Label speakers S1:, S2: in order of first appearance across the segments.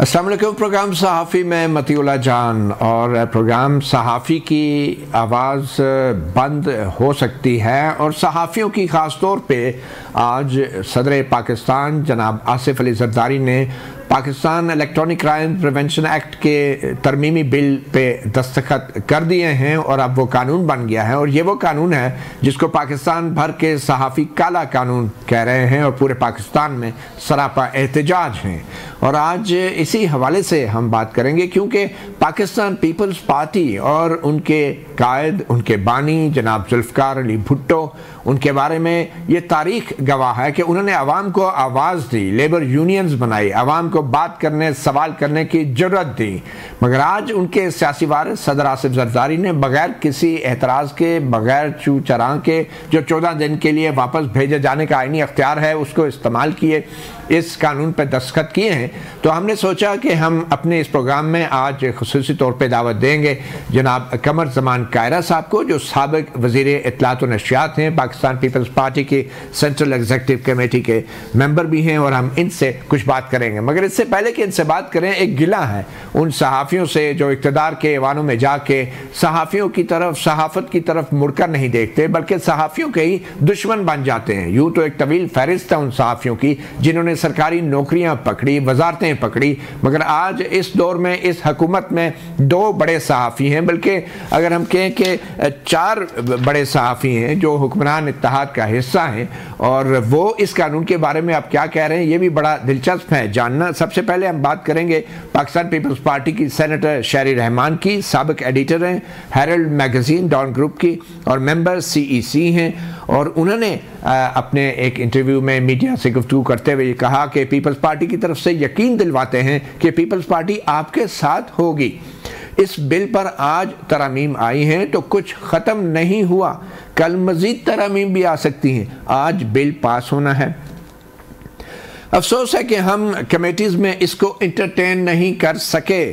S1: अस्सलाम वालेकुम। प्रोग्राम सहाफ़ी में मतीउल्लाह जान। और प्रोग्राम सहाफ़ी की आवाज़ बंद हो सकती है और सहाफ़ियों की ख़ास तौर पे आज सदर पाकिस्तान जनाब आसिफ अली ज़रदारी ने Pakistan electronic crime prevention act के तरमीमी बिल पे दस्तखत कर दिए हैं और अब वो कानून बन गया है। और ये वो कानून है जिसको पाकिस्तान भर के सहाफ़ी काला कानून कह रहे हैं और पूरे पाकिस्तान में सरापा एहतजाज हैं। और आज इसी हवाले से हम बात करेंगे क्योंकि पाकिस्तान पीपल्स पार्टी और उनके कायद, उनके बानी जनाब जुल्फ़िकार अली भुट्टो, उनके बारे में ये तारीख गवाह है कि उन्होंने आवाम को आवाज़ दी, लेबर यूनियंस बनाई, आवाम को बात करने, सवाल करने की जरूरत दी। मगर आज उनके सियासी वारिस सदर आसिफ ज़रदारी ने बगैर किसी एतराज़ के, बगैर चू चरां के, जो 14 दिन के लिए वापस भेजे जाने का आईनी अख्तियार है उसको इस्तेमाल किए, इस कानून पर दस्तखत किए हैं। तो हमने सोचा कि हम अपने इस प्रोग्राम में आज खुसूसी तौर पर दावत देंगे जनाब कमर ज़मान कायरा साहब को, जो साबिक वज़ीर इत्तलात व नशियात हैं, पाकिस्तान पीपल्स पार्टी की सेंट्रल एग्जीक्यूटिव कमेटी के मेंबर भी हैं, और हम इनसे कुछ बात करेंगे। मगर इससे पहले कि इनसे बात करें, एक गिला है उन सहाफ़ियों से जो इक़्तिदार के ऐवानों में जाके सहाफ़ियों की तरफ, सहाफ़त की तरफ मुड़कर नहीं देखते बल्कि सहाफ़ियों के ही दुश्मन बन जाते हैं। यूँ तो एक तवील फहरिस्त है उन सहाफ़ियों की जिन्होंने सरकारी नौकरियां पकड़ी, वजारतें पकड़ी, मगर आज इस दौर में, इस हुकूमत में 2 बड़े सहाफ़ी हैं, बल्कि अगर हम कहें कि 4 बड़े सहाफ़ी हैं जो हुक्मरान इत्तेहाद का हिस्सा हैं। और वो इस कानून के बारे में आप क्या कह रहे हैं, ये भी बड़ा दिलचस्प है जानना। सबसे पहले हम बात करेंगे पाकिस्तान पीपल्स पार्टी की सेनेटर शहरी रहमान की, साबिक एडिटर हैं हेरल्ड मैगजीन डॉन ग्रुप की और मेंबर CEC हैं। और उन्होंने अपने एक इंटरव्यू में मीडिया से गुफ्तगू करते हुए कहा कि पीपल्स पार्टी की तरफ से यकीन दिलवाते हैं कि पीपल्स पार्टी आपके साथ होगी। इस बिल पर आज तरमीम आई हैं तो कुछ ख़त्म नहीं हुआ, कल मज़ीद तरमीम भी आ सकती हैं। आज बिल पास होना है। अफसोस है कि हम कमेटीज़ में इसको इंटरटेन नहीं कर सके।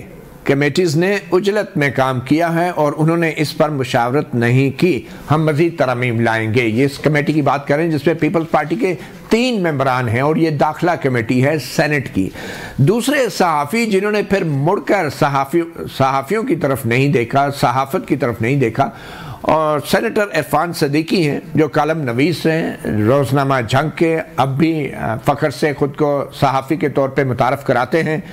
S1: कमेटीज़ ने उजलत में काम किया है और उन्होंने इस पर मुशावरत नहीं की। हम मज़ीद तरमीम लाएंगे। ये इस कमेटी की बात करें जिसमें पीपल्स पार्टी के 3 मेंबरान हैं और ये दाखिला कमेटी है सेनेट की। दूसरे सहाफ़ी जिन्होंने फिर मुड़कर सहाफ़ियों की तरफ नहीं देखा, सहाफ़त की तरफ नहीं देखा, और सेनेटर इरफान सदीकी हैं जो कालम नवीस हैं, रोज़नामा जंग के, अब भी फ़ख्र से ख़ुद को सहाफ़ी के तौर पे मुतारफ़ कराते हैं,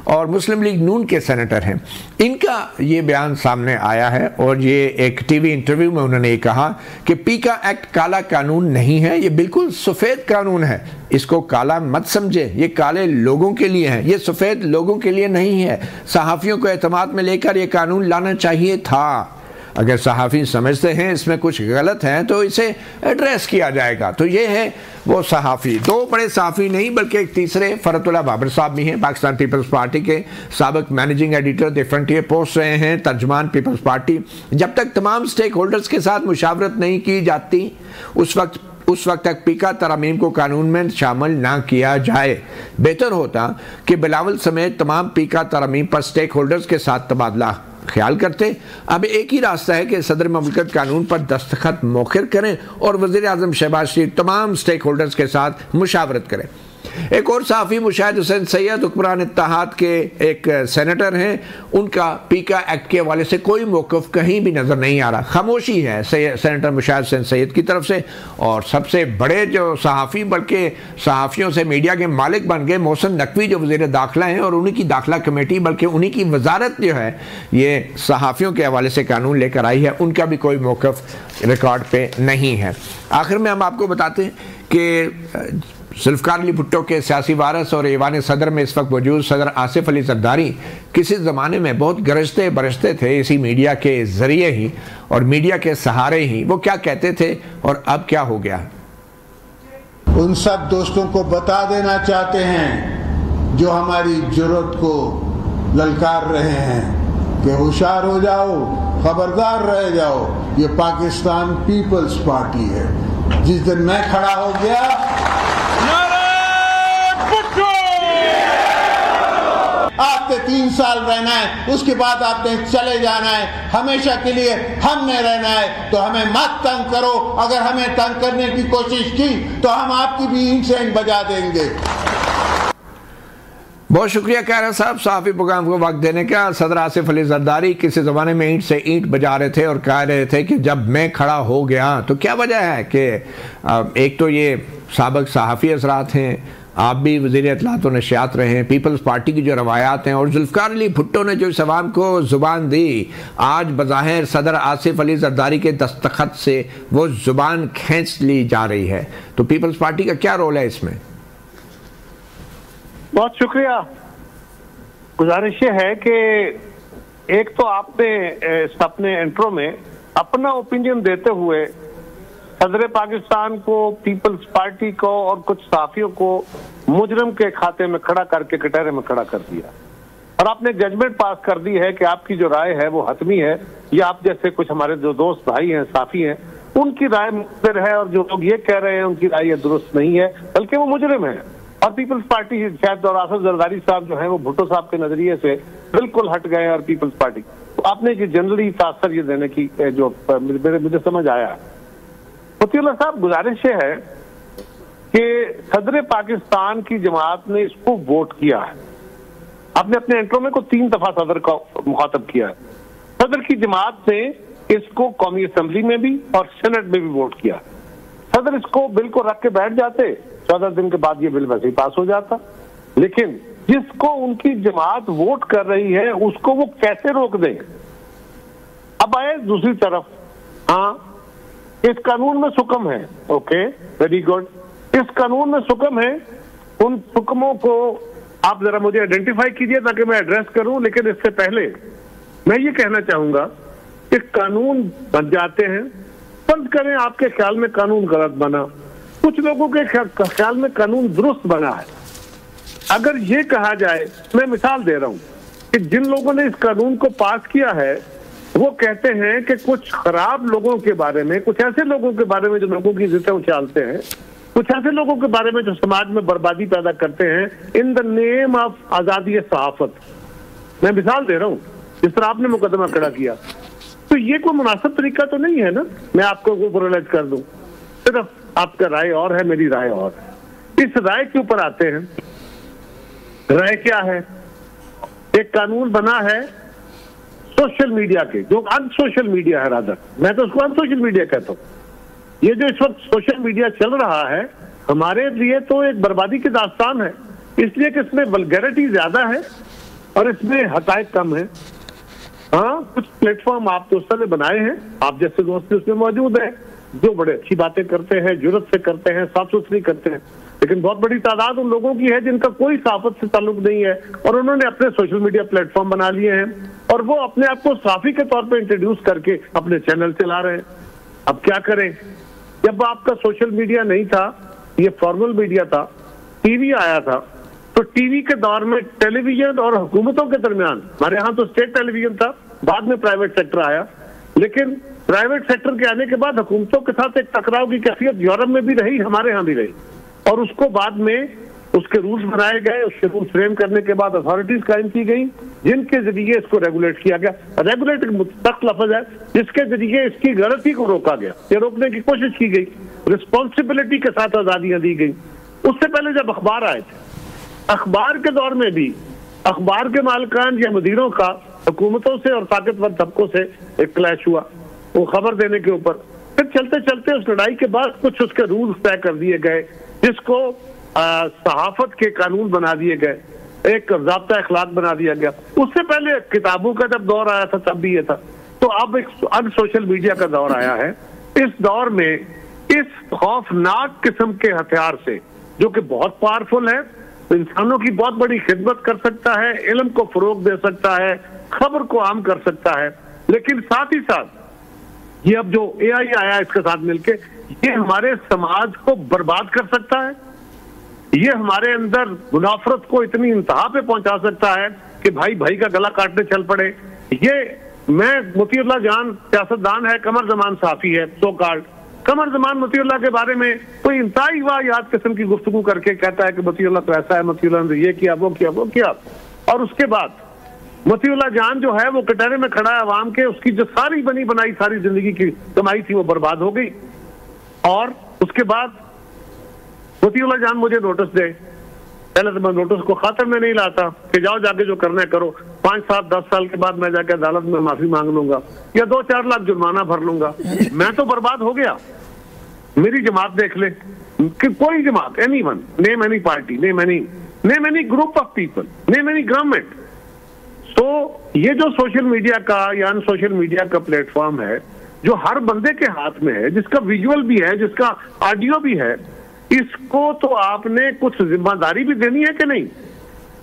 S1: और मुस्लिम लीग नून के सेनेटर हैं। इनका ये बयान सामने आया है और ये एक टीवी इंटरव्यू में उन्होंने ये कहा कि पीका एक्ट काला कानून नहीं है, ये बिल्कुल सफ़ेद कानून है। इसको काला मत समझे, ये काले लोगों के लिए है, ये सफ़ेद लोगों के लिए नहीं है। सहाफ़ियों को एतमाद में लेकर ये कानून लाना चाहिए था। अगर सहाफ़ी समझते हैं इसमें कुछ गलत है तो इसे एड्रेस किया जाएगा। तो ये है वो सहाफ़ी। 2 बड़े सहाफ़ी नहीं बल्कि एक तीसरे फ़रतुल्लाह बाबर साहब भी हैं, पाकिस्तान पीपल्स पार्टी के साबिक managing editor the frontier post रहे हैं, तर्जमान पीपल्स पार्टी। जब तक तमाम स्टेक होल्डर्स के साथ मुशावरत नहीं की जाती उस वक्त तक पीका तरमीम को कानून में शामिल ना किया जाए। बेहतर होता कि बिलावल समेत तमाम पीका तरमीम पर स्टेक होल्डर्स के साथ तबादला ख्याल करते। अब एक ही रास्ता है कि सदर ममलकत कानून पर दस्तखत मौखिर करें और वज़ीर आज़म शहबाज शरीफ तमाम स्टेक होल्डर्स के साथ मुशावरत करें। एक और सहाफ़ी मुशाहिद हुसैन सैयद हुक्मरान इत्तेहाद के एक सेनेटर हैं, उनका पीका एक्ट के हवाले से कोई मौक़िफ़ कहीं भी नज़र नहीं आ रहा, खामोशी है सेनेटर मुशाहिद हुसैन सैयद की तरफ से। और सबसे बड़े जो सहाफ़ी, बल्कि सहाफ़ियों से मीडिया के मालिक बन गए, मोहसिन नकवी जो वज़ीर दाखिला हैं, और उन्हीं की दाखिला कमेटी, बल्कि उन्हीं की वजारत जो है ये सहाफ़ियों के हवाले से कानून लेकर आई है, उनका भी कोई मौक़िफ़ रिकॉर्ड पे नहीं है। आखिर में हम आपको बताते हैं कि जुल्फ़िकार अली भुट्टो के सियासी वारिस और ऐवान सदर में इस वक्त मौजूद सदर आसिफ अली ज़रदारी किसी ज़माने में बहुत गरजते बरसते थे इसी मीडिया के ज़रिए ही और मीडिया के सहारे ही। वो क्या कहते थे और अब क्या हो गया।
S2: उन सब दोस्तों को बता देना चाहते हैं जो हमारी जुर्रत को ललकार रहे हैं कि होशियार हो जाओ, खबरदार रह जाओ, ये पाकिस्तान पीपल्स पार्टी है। जिस दिन मैं खड़ा हो गया, आपने 3 साल रहना है, उसके बाद आपने चले जाना है, हमेशा के लिए हमने रहना है, तो हमें मत तंग करो। अगर हमें तंग करने की कोशिश की तो हम आपकी भी ईंट से बजा देंगे।
S1: बहुत शुक्रिया कैरा साहब सहाफ़ी प्रोग्राम को वक्त देने का। सदर आसिफ अली जरदारी किसी ज़माने में ईंट से ईंट बजा रहे थे और कह रहे थे कि जब मैं खड़ा हो गया, तो क्या वजह है कि एक तो ये साबिक़ सहाफ़ी हज़रात हैं, आप भी वज़ीर इत्तलात व नशियात रहे हैं, पीपल्स पार्टी की जो रवायात हैं, और जुल्फ़िकार अली भुट्टो ने जो इस अवाम को ज़ुबान दी, आज बज़ाहिर सदर आसिफ अली जरदारी के दस्तखत से वो ज़ुबान खींच ली जा रही है। तो पीपल्स पार्टी का क्या रोल है इसमें?
S3: बहुत शुक्रिया। गुजारिश ये है कि एक तो आपने अपने इंट्रो में अपना ओपिनियन देते हुए सदर पाकिस्तान को, पीपल्स पार्टी को और कुछ साथियों को मुजरिम के खाते में खड़ा करके कटहरे में खड़ा कर दिया, और आपने जजमेंट पास कर दी है कि आपकी जो राय है वो हतमी है, या आप जैसे कुछ हमारे जो दोस्त भाई हैं, साथी हैं, उनकी राय मुख्तर है, और जो लोग ये कह रहे हैं उनकी राय दुरुस्त नहीं है, बल्कि वो मुजरिम है। और पीपल्स पार्टी शायद और आसिफ जरदारी साहब जो है वो भुट्टो साहब के नजरिए से बिल्कुल हट गए, और पीपल्स पार्टी तो आपने ये जनरली तासर ये देने की जो मुझे समझ आया। मुफ्तीउल्लाह साहब, गुजारिश है कि सदर पाकिस्तान की जमात ने इसको वोट किया है। आपने अपने इंट्रो में को 3 दफा सदर का मुखातब किया है। सदर की जमात ने इसको कौमी असम्बली में भी और सेनेट में भी वोट किया। सदर इसको बिल को रख के बैठ जाते, 14 दिन के बाद ये बिल वैसे ही पास हो जाता, लेकिन जिसको उनकी जमात वोट कर रही है उसको वो कैसे रोक दें? अब आए दूसरी तरफ, हाँ इस कानून में सुकम है, ओके वेरी गुड, इस कानून में सुकम है, उन सुकमों को आप जरा मुझे आइडेंटिफाई कीजिए ताकि मैं एड्रेस करूं। लेकिन इससे पहले मैं ये कहना चाहूंगा कि कानून बन जाते हैं, फर्ज करें आपके ख्याल में कानून गलत बना, कुछ लोगों के ख्याल में कानून दुरुस्त बना है। अगर ये कहा जाए, मैं मिसाल दे रहा हूं कि जिन लोगों ने इस कानून को पास किया है वो कहते हैं कि कुछ खराब लोगों के बारे में, कुछ ऐसे लोगों के बारे में जो लोगों की इज्जतें उछालते हैं, कुछ ऐसे लोगों के बारे में जो समाज में बर्बादी पैदा करते हैं इन द नेम ऑफ आजादी सहाफत। मैं मिसाल दे रहा हूं, जिस तरह आपने मुकदमा खड़ा किया, तो ये कोई मुनासिब तरीका तो नहीं है ना, मैं आपको वो प्रोलाइज कर दूं। सिर्फ आपका राय और है, मेरी राय और है। इस राय के ऊपर आते हैं। राय क्या है? एक कानून बना है सोशल मीडिया के, जो अनसोशल मीडिया है, रादर मैं तो उसको अनसोशल मीडिया कहता हूँ। ये जो इस वक्त सोशल मीडिया चल रहा है हमारे लिए तो एक बर्बादी की दास्तान है, इसलिए कि इसमें वल्गैरिटी ज्यादा है और इसमें हकायक कम है। हाँ, कुछ प्लेटफॉर्म आप दोस्तों ने बनाए हैं, आप जैसे दोस्त उसमें मौजूद हैं, जो बड़े अच्छी बातें करते हैं, जुर्रत से करते हैं, साफ सुथरी करते हैं, लेकिन बहुत बड़ी तादाद उन लोगों की है जिनका कोई साफत से ताल्लुक नहीं है और उन्होंने अपने सोशल मीडिया प्लेटफॉर्म बना लिए हैं और वो अपने आप को साफी के तौर पे इंट्रोड्यूस करके अपने चैनल चला रहे हैं। अब क्या करें? जब आपका सोशल मीडिया नहीं था, ये फॉर्मल मीडिया था, टीवी आया था, तो टीवी के दौर में टेलीविजन और हुकूमतों के दरमियान, हमारे यहाँ तो स्टेट टेलीविजन था, बाद में प्राइवेट सेक्टर आया, लेकिन प्राइवेट सेक्टर के आने के बाद हुकूमतों के साथ एक टकराव की कैफियत यूरोप में भी रही, हमारे यहाँ भी रही, और उसको बाद में उसके रूल्स बनाए गए, उसके रूल्स फ्रेम करने के बाद अथॉरिटीज कायम की गई जिनके जरिए इसको रेगुलेट किया गया। रेगुलेट सख्त लफ्ज है, जिसके जरिए इसकी गलती को रोका गया, ये रोकने की कोशिश की गई, रिस्पॉन्सिबिलिटी के साथ आजादियां दी गई। उससे पहले जब अखबार आए थे, अखबार के दौर में भी अखबार के मालिकान या मुदीरों का हुकूमतों से और ताकतवर तबकों से एक क्लैश हुआ, वो खबर देने के ऊपर। फिर चलते चलते उस लड़ाई के बाद कुछ उसके रूल्स तय कर दिए गए, जिसको सहाफत के कानून बना दिए गए, एक ज़ाब्ता अखलाक बना दिया गया। उससे पहले किताबों का जब दौर आया था तब भी ये था। तो अब एक सोशल मीडिया का दौर आया है। इस दौर में इस खौफनाक किस्म के हथियार से, जो कि बहुत पावरफुल है, इंसानों की बहुत बड़ी खिदमत कर सकता है, इल्म को फरोग दे सकता है, खबर को आम कर सकता है, लेकिन साथ ही साथ ये अब जो AI आया इसके साथ मिलके, ये हमारे समाज को बर्बाद कर सकता है। ये हमारे अंदर मुनाफरत को इतनी इंतहा पे पहुंचा सकता है कि भाई भाई का गला काटने चल पड़े। ये मैं मुतीउल्लाह जान सियासतदान है, कमर जमान साफी है, सो कॉल्ड कमर जमान मुतीउल्लाह के बारे में कोई इंतहाई वाहियात किस्म की गुफ्तगू करके कहता है कि मुतीउल्लाह तो ऐसा है, मुतीउल्लाह ने ये किया वो किया वो किया, और उसके बाद मुतीउल्लाह जान जो है वो कटहरे में खड़ा है अवाम के, उसकी जो सारी बनी बनाई सारी जिंदगी की कमाई थी वो बर्बाद हो गई। और उसके बाद मुतीउल्लाह जान मुझे नोटिस दे, पहले तो मैं नोटिस को खातिर में नहीं लाता कि जाओ जाके जो करना है करो, 5, 7, 10 साल के बाद मैं जाके अदालत में माफी मांग लूंगा या 2-4 लाख जुर्माना भर लूंगा। मैं तो बर्बाद हो गया। मेरी जमात देख ले कि कोई जमात, anyone, name any party, name any group of people, name any government. तो ये जो सोशल मीडिया का या सोशल मीडिया का प्लेटफॉर्म है जो हर बंदे के हाथ में है, जिसका विजुअल भी है, जिसका ऑडियो भी है, इसको तो आपने कुछ जिम्मेदारी भी देनी है कि नहीं?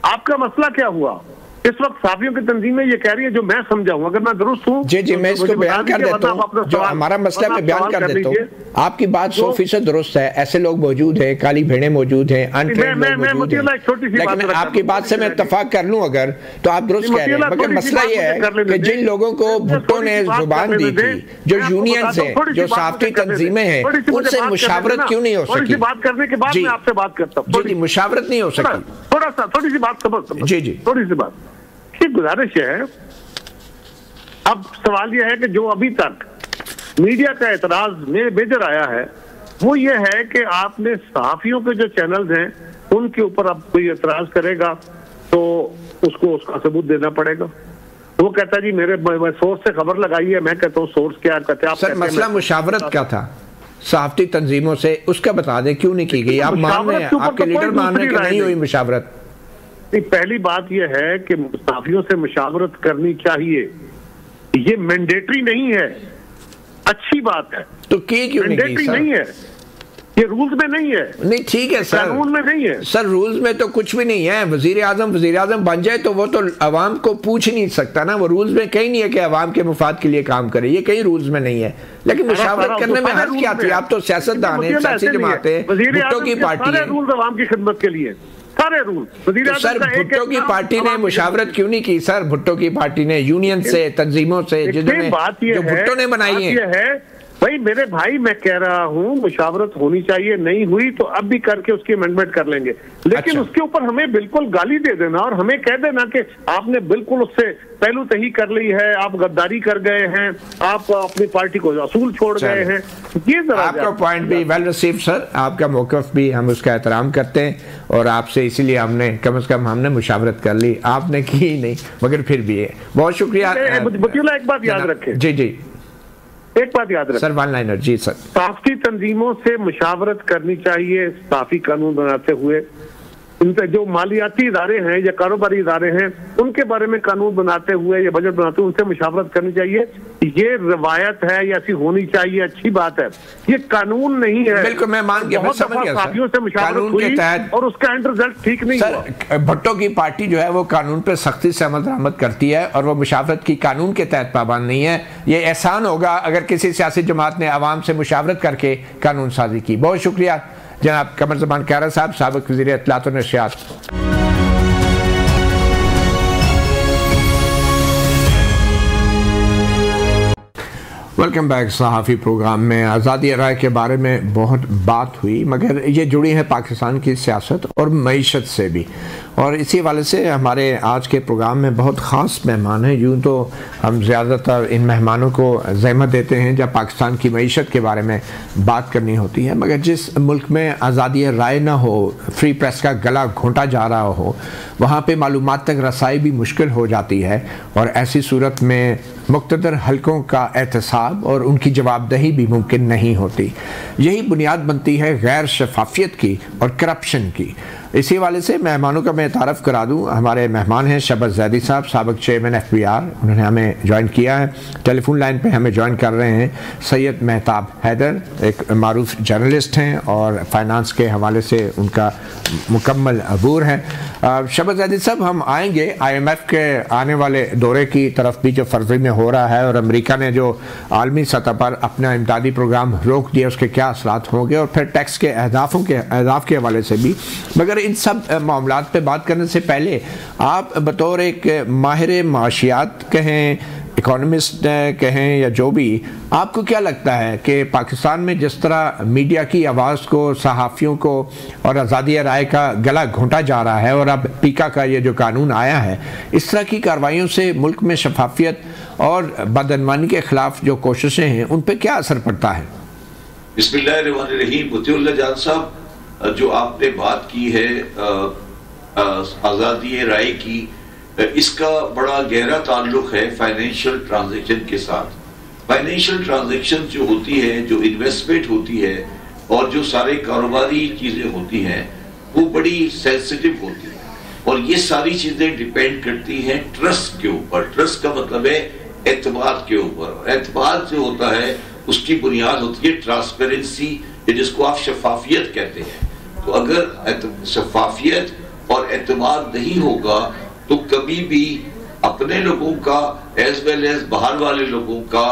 S3: आपका मसला क्या हुआ? इस वक्त साफियों की तंजीमें ये कह रही है, जो मैं समझा हूं, अगर मैं दुरुस्त हूं
S1: जी मैं इसको बयान कर देता हूं, जो हमारा मसला मैं बयान कर देता हूं। आपकी बात 100% दुरुस्त है, ऐसे लोग मौजूद हैं, काली भेड़ें मौजूद हैं, अनट्रेन्ड लोग मौजूद हैं, लेकिन आपकी बात से मैं इत्तेफाक कर लूं अगर, तो आप दुरुस्त कह रहे हैं। मगर मसला ये है कि जिन लोगों को भुट्टो ने जुबान दी थी, जो यूनियंस हैं, जो सहाफ़ी तंजीमें हैं, उनसे मुशावरत क्यों नहीं हो सकी?
S3: बात करने के बाद मैं आपसे बात करता हूँ।
S1: जी मुशावरत नहीं हो सकी।
S3: थोड़ी सी बात समझ,
S1: जी
S3: थोड़ी सी बात की गुजारिश है। अब सवाल यह है कि जो अभी तक मीडिया का एतराज मेजर आया है वो ये है कि आपने सहाफियों के जो चैनल्स हैं उनके ऊपर अब कोई एतराज करेगा तो उसको उसका सबूत देना पड़ेगा। वो कहता है जी मेरे सोर्स से खबर लगाई है, मैं कहता हूँ सोर्स क्या कहते हैं।
S1: सर मसला मुशावरत का था सहाफती तंजीमों से, उसका बता दें क्यों नहीं की गई? आप मान रहे हैं, आपके लीडर मान रहे हैं कि नहीं हुई मुशावरत?
S3: पहली बात यह है कि मुसाफियों से मुशावरत करनी चाहिए, ये मैंडेटरी नहीं है। अच्छी बात है
S1: तो क्यों
S3: मैंडेटरी नहीं है, ये रूल्स में नहीं है।
S1: नहीं ठीक है सर,
S3: कानून में नहीं है
S1: सर, रूल्स में तो कुछ भी नहीं है। वजीर आजम बन जाए तो वो तो अवाम को पूछ नहीं सकता ना, वो रूल्स में कहीं नहीं है कि अवाम के मुफाद के लिए काम करे, ये कहीं रूल्स में नहीं है। लेकिन मुशावरत करने में हर्ज क्या थी? आप तो सियासतदान हैं, सियासी जमातें, भुट्टो की पार्टी है,
S3: रूल्स अवाम की खिदमत के लिए सारे रूल।
S1: तो सर भुट्टो की पार्टी ने मुशावरत क्यों नहीं की? सर भुट्टो की पार्टी ने यूनियन से, तंजीमों से, जिन्होंने जो भुट्टो ने बनाई है।
S3: भाई मेरे भाई मैं कह रहा हूँ मुशावरत होनी चाहिए, नहीं हुई तो अब भी करके उसकी अमेंडमेंट कर लेंगे, लेकिन उसके ऊपर हमें बिल्कुल गाली दे देना और हमें कह देना कि आपने बिल्कुल उससे पहलू तही कर ली है, आप गद्दारी कर गए हैं, आप अपनी पार्टी को असूल छोड़ गए हैं, ये जरा
S1: आपका पॉइंट भी वेल रिसीव्ड सर, आपका मौक़िफ़ भी हम उसका एहतराम करते हैं और आपसे इसीलिए हमने कम से कम हमने मुशावरत कर ली, आपने की नहीं, मगर फिर भी है। बहुत शुक्रिया।
S3: एक बात याद रखें,
S1: जी
S3: एक बात याद रखें
S1: सर, वन लाइनर जी सर,
S3: सहाफ़ी तंजीमों से मुशावरत करनी चाहिए सहाफ़ी कानून बनाते हुए। उनके जो मालियाती इदारे हैं या कारोबारी इदारे हैं उनके बारे में कानून बनाते हुए या बजट बनाते हुए उनसे मुशावरत करनी चाहिए। ये रवायत है या ऐसी होनी चाहिए, अच्छी बात है, ये कानून नहीं है।
S1: बिल्कुल मैं मान गया, मैं समझ गया
S3: सहाफ़ियों से मुशावरत हुई और उसका एंड रिजल्ट ठीक नहीं हुआ।
S1: भुट्टो की पार्टी जो है वो कानून पे सख्ती से अमल दरामद करती है और वो मुशावरत की कानून के तहत पाबंद नहीं है। ये एहसान होगा अगर किसी सियासी जमात ने अवाम से मुशावरत करके कानून साजी की। बहुत शुक्रिया जनाब कमर ज़मान कारा साहब, साबिक़ वज़ीर इत्तलात और नशरियात। Welcome back. सहाफ़ी प्रोग्राम में आज़ादी राय के बारे में बहुत बात हुई, मगर ये जुड़ी है पाकिस्तान की सियासत और मईशत से भी, और इसी हवाले से हमारे आज के प्रोग्राम में बहुत ख़ास मेहमान हैं। यूँ तो हम ज़्यादातर इन मेहमानों को ज़हमत देते हैं जब पाकिस्तान की मईशत के बारे में बात करनी होती है, मगर जिस मुल्क में आज़ादी राय ना हो, फ्री प्रेस का गला घोंटा जा रहा हो, वहाँ पे मालूमात तक रसाई भी मुश्किल हो जाती है और ऐसी सूरत में मुक़्तदर हलकों का एहतसाब और उनकी जवाबदही भी मुमकिन नहीं होती। यही बुनियाद बनती है गैर शफाफियत की और करप्शन की। इसी वाले से मेहमानों का मैं तारफ़ करा दूँ। हमारे मेहमान हैं शहबाज ज़ैदी साहब, साबिक़ चेयरमैन FPR, उन्होंने हमें ज्वाइन किया है। टेलीफोन लाइन पे हमें ज्वाइन कर रहे हैं सैयद मेहताब हैदर, एक मारूफ जर्नलिस्ट हैं और फाइनेंस के हवाले से उनका मुकम्मल अबूर है। शहबाज ज़ैदी साहब, हम आएंगे IMF के आने वाले दौरे की तरफ भी जो फरवरी में हो रहा है और अमेरिका ने जो आलमी सतह पर अपना इमदादी प्रोग्राम रोक दिया, उसके क्या असरात होंगे, और फिर टैक्स के अहदाफ के हवाले से भी। मगर इन सब मामलात पे बात करने से पहले आप बतौर एक माहिर माशियात कहें, इकोनॉमिस्ट कहें या जो भी, आपको क्या लगता है कि पाकिस्तान में जिस तरह मीडिया की आवाज़ को, सहाफ़ियों को और आज़ादी राय का गला घोंटा जा रहा है और अब पीका का ये जो कानून आया है, इस तरह की कार्रवाइयों से मुल्क में शफाफियत और बदअनवानी के ख़िलाफ़ जो कोशिशें हैं उन पर क्या असर पड़ता है?
S4: बिस्मिल्लाहिर्रहमानिर्रहीम। मुतीउल्लाह जान साहब, जो आपने बात की है आज़ादी राय की, इसका बड़ा गहरा ताल्लुक है फाइनेंशियल ट्रांजैक्शन के साथ। फाइनेंशियल ट्रांजैक्शन जो होती है, जो इन्वेस्टमेंट होती है और जो सारे कारोबारी चीज़ें होती हैं, वो बड़ी सेंसिटिव होती है और ये सारी चीज़ें डिपेंड करती हैं ट्रस्ट के ऊपर। ट्रस्ट का मतलब है एतमाद के ऊपर। एतमाद जो होता है उसकी बुनियाद होती है ट्रांसपेरेंसी, जिसको आप शफाफियत कहते हैं। तो अगर शफाफियत और एतमाद नहीं होगा तो कभी भी अपने लोगों का एज वेल एज बाहर वाले लोगों का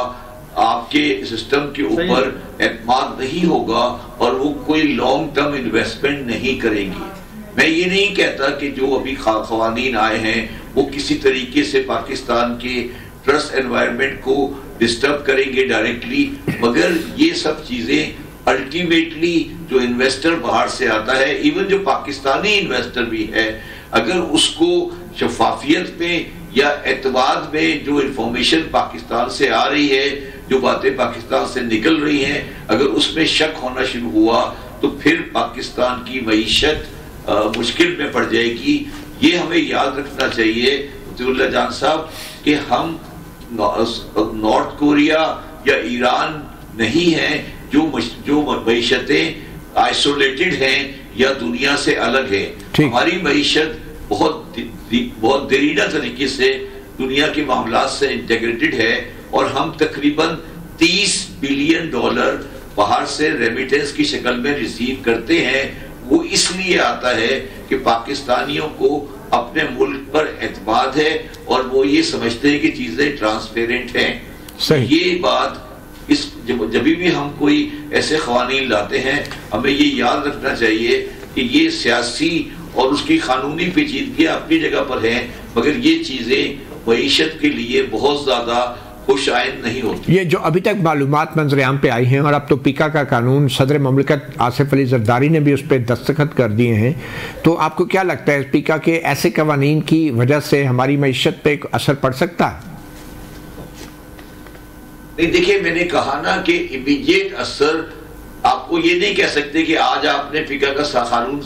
S4: आपके सिस्टम के ऊपर एतमाद नहीं होगा और वो कोई लॉन्ग टर्म इन्वेस्टमेंट नहीं करेंगे। मैं ये नहीं कहता कि जो अभी क़वानीन आए हैं वो किसी तरीके से पाकिस्तान के ट्रस्ट एनवायरनमेंट को डिस्टर्ब करेंगे डायरेक्टली, मगर ये सब चीजें अल्टीमेटली जो इन्वेस्टर बाहर से आता है, इवन जो पाकिस्तानी इन्वेस्टर भी है, अगर उसको शफाफियत में या एतमाद में जो इंफॉर्मेशन पाकिस्तान से आ रही है, जो बातें पाकिस्तान से निकल रही हैं, अगर उसमें शक होना शुरू हुआ तो फिर पाकिस्तान की मईशत मुश्किल में पड़ जाएगी। ये हमें याद रखना चाहिए अब्दुल्ला जान साहब कि हम नॉर्थ कोरिया या ईरान नहीं हैं जो मईशतें आइसोलेटेड हैं या दुनिया से अलग है। हमारी मईशत बहुत दरीना तरीके से दुनिया के मामलात से इंटीग्रेटेड है और हम तकरीबन $30 बिलियन बाहर से रेमिटेंस की शक्ल में रिसीव करते हैं। वो इसलिए आता है कि पाकिस्तानियों को अपने मुल्क पर एतमाद है और वो ये समझते हैं कि चीजें ट्रांसपेरेंट हैं। ये बात जब भी हम कोई ऐसे क़वानीन लाते हैं हमें ये याद रखना चाहिए कि ये सियासी और उसकी कानूनी पेचीदगी अपनी जगह पर है, मगर ये चीजें मईशत के लिए बहुत ज्यादा खुशाइंद नहीं होती।
S1: ये जो अभी तक मालूमात मंजरेआम पे आई हैं और अब तो पीका का कानून सदर ममलिकत आसिफ अली जरदारी ने भी उस पर दस्तखत कर दिए हैं, तो आपको क्या लगता है पीका के ऐसे कवानीन की वजह से हमारी मईशत पे असर पड़ सकता है?
S4: नहीं, देखिए मैंने कहा ना कि इमीडिएट असर आपको ये नहीं कह सकते कि आज आपने पीका का कानून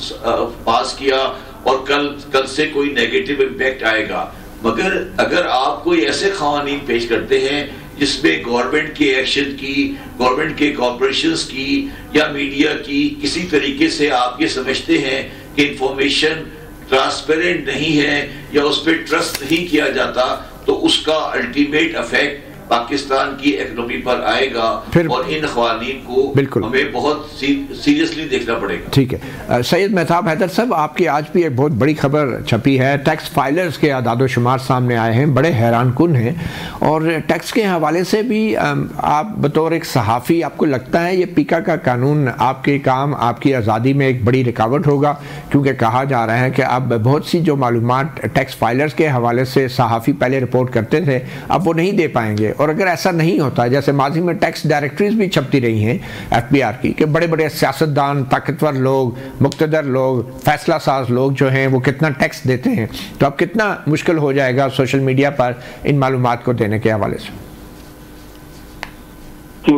S4: पास किया और कल से कोई नेगेटिव इम्पैक्ट आएगा, मगर अगर आप कोई ऐसे क़वानीन पेश करते हैं जिसमें गवर्नमेंट के एक्शन की, गवर्नमेंट के कॉर्पोरेशंस की या मीडिया की किसी तरीके से आप ये समझते हैं कि इंफॉर्मेशन ट्रांसपेरेंट नहीं है या उस पर ट्रस्ट नहीं किया जाता, तो उसका अल्टीमेट इफेक्ट पाकिस्तान की इकोनॉमी पर आएगा और इन क़वानीन को हमें बहुत सीरियसली देखना पड़ेगा।
S1: ठीक है सैयद मेहताब हैदर साहब, आपकी आज भी एक बहुत बड़ी खबर छपी है। टैक्स फाइलर्स के आदाद-ओ-शुमार सामने आए हैं, बड़े हैरानकुन हैं, और टैक्स के हवाले से भी आप बतौर एक सहाफ़ी आपको लगता है ये पीका का कानून आपके काम, आपकी आज़ादी में एक बड़ी रुकावट होगा? क्योंकि कहा जा रहा है कि अब बहुत सी जो मालूमात टैक्स फाइलर्स के हवाले से सहाफ़ी पहले रिपोर्ट करते थे अब वो नहीं दे पाएंगे, और अगर ऐसा नहीं होता, जैसे माजी में टैक्स डायरेक्टरीज भी छपती रही हैं FBR की कि बड़े बड़े सियासतदान, ताकतवर लोग, मुक्तदर लोग, फैसला साज लोग जो हैं वो कितना टैक्स देते हैं, तो अब कितना मुश्किल हो जाएगा सोशल मीडिया पर इन मालूमात को देने के हवाले से?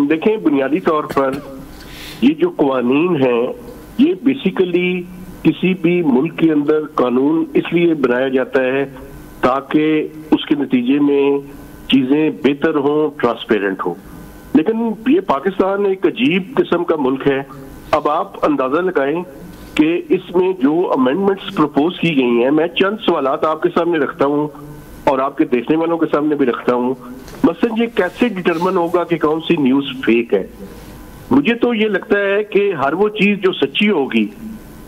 S5: देखें, बुनियादी तौर पर ये जो कवानीन हैं ये बेसिकली किसी भी मुल्क के अंदर कानून इसलिए बनाया जाता है ताकि उसके नतीजे में चीजें बेहतर हों, ट्रांसपेरेंट हो। लेकिन ये पाकिस्तान एक अजीब किस्म का मुल्क है। अब आप अंदाजा लगाएं कि इसमें जो अमेंडमेंट्स प्रपोज की गई हैं, मैं चंद सवालात आपके सामने रखता हूं और आपके देखने वालों के सामने भी रखता हूं। मसलन ये कैसे डिटरमिन होगा कि कौन सी न्यूज फेक है? मुझे तो ये लगता है कि हर वो चीज जो सच्ची होगी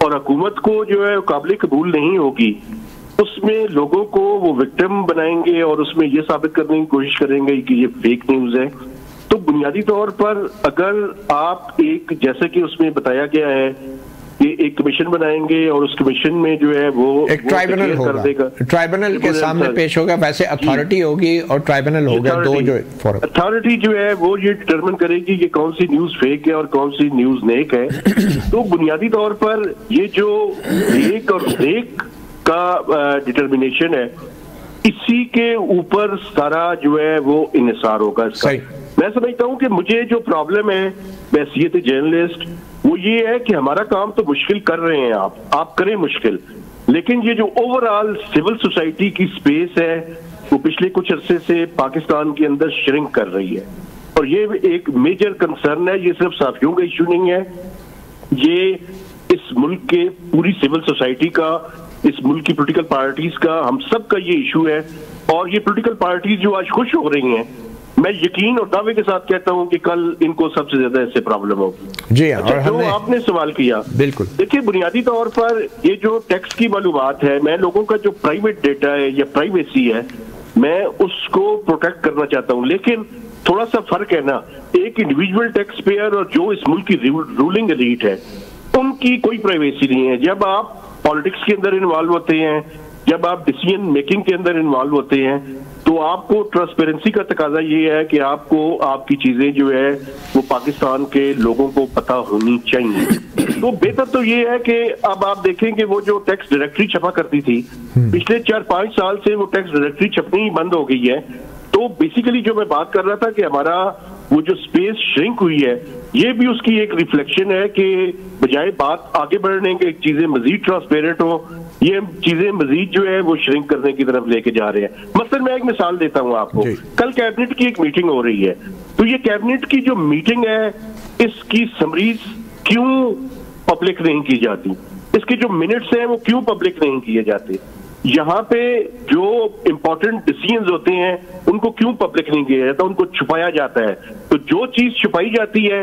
S5: और हुकूमत को जो है काबिल कबूल नहीं होगी, उसमें लोगों को वो विक्टिम बनाएंगे और उसमें ये साबित करने की कोशिश करेंगे कि ये फेक न्यूज है। तो बुनियादी तौर पर अगर आप एक, जैसे कि उसमें बताया गया है कि एक कमीशन बनाएंगे और उस कमीशन में जो है वो
S1: एक ट्राइब्यूनल होगा, ट्राइब्यूनल के सामने पेश होगा, वैसे अथॉरिटी होगी और ट्राइब्यूनल होगा, दो जो
S5: अथॉरिटी जो है वो ये डिटरमिन करेगी कि कौन सी न्यूज फेक है और कौन सी न्यूज नेक है। तो बुनियादी तौर पर ये जो एक और फेक का डिटर्मिनेशन है, इसी के ऊपर सारा जो है वो इन्हिसार होगा इसका। मैं समझता हूं कि मुझे जो प्रॉब्लम है हैसियत जर्नलिस्ट वो ये है कि हमारा काम तो मुश्किल कर रहे हैं आप करें मुश्किल, लेकिन ये जो ओवरऑल सिविल सोसाइटी की स्पेस है वो पिछले कुछ अरसे से पाकिस्तान के अंदर श्रिंक कर रही है, और ये एक मेजर कंसर्न है। ये सिर्फ साफियों का इशू नहीं है, ये इस मुल्क के पूरी सिविल सोसाइटी का, इस मुल्क की पॉलिटिकल पार्टीज का, हम सब का ये इशू है। और ये पॉलिटिकल पार्टीज जो आज खुश हो रही हैं, मैं यकीन और दावे के साथ कहता हूं कि कल इनको सबसे ज्यादा इससे प्रॉब्लम होगी।
S1: जी
S5: अच्छा, जो आपने सवाल किया,
S1: बिल्कुल
S5: देखिए बुनियादी तौर पर ये जो टैक्स की मालूमात है, मैं लोगों का जो प्राइवेट डेटा है या प्राइवेसी है, मैं उसको प्रोटेक्ट करना चाहता हूं। लेकिन थोड़ा सा फर्क है ना, एक इंडिविजुअल टैक्स पेयर और जो इस मुल्क की रूलिंग एलीट है, उनकी कोई प्राइवेसी नहीं है। जब आप पॉलिटिक्स के अंदर इन्वॉल्व होते हैं, जब आप डिसीजन मेकिंग के अंदर इन्वॉल्व होते हैं, तो आपको ट्रांसपेरेंसी का तकाजा ये है कि आपको आपकी चीजें जो है वो पाकिस्तान के लोगों को पता होनी चाहिए। तो बेहतर तो ये है कि अब आप देखें कि वो जो टैक्स डायरेक्टरी छपा करती थी, पिछले 4-5 साल से वो टैक्स डायरेक्टरी छपनी ही बंद हो गई है। तो बेसिकली जो मैं बात कर रहा था कि हमारा वो जो स्पेस श्रिंक हुई है, ये भी उसकी एक रिफ्लेक्शन है कि बजाय बात आगे बढ़ने के चीजें मजीद ट्रांसपेरेंट हो, ये चीजें मजीद जो है वो श्रिंक करने की तरफ लेके जा रहे हैं। मसलन मैं एक मिसाल देता हूं आपको, कल कैबिनेट की एक मीटिंग हो रही है, तो ये कैबिनेट की जो मीटिंग है, इसकी समरीज क्यों पब्लिक नहीं की जाती, इसके जो मिनट्स हैं वो क्यों पब्लिक नहीं किए जाते, यहाँ पे जो इंपॉर्टेंट डिसीजंस होते हैं उनको क्यों पब्लिक नहीं किया जाता, उनको छुपाया जाता है। तो जो चीज छुपाई जाती है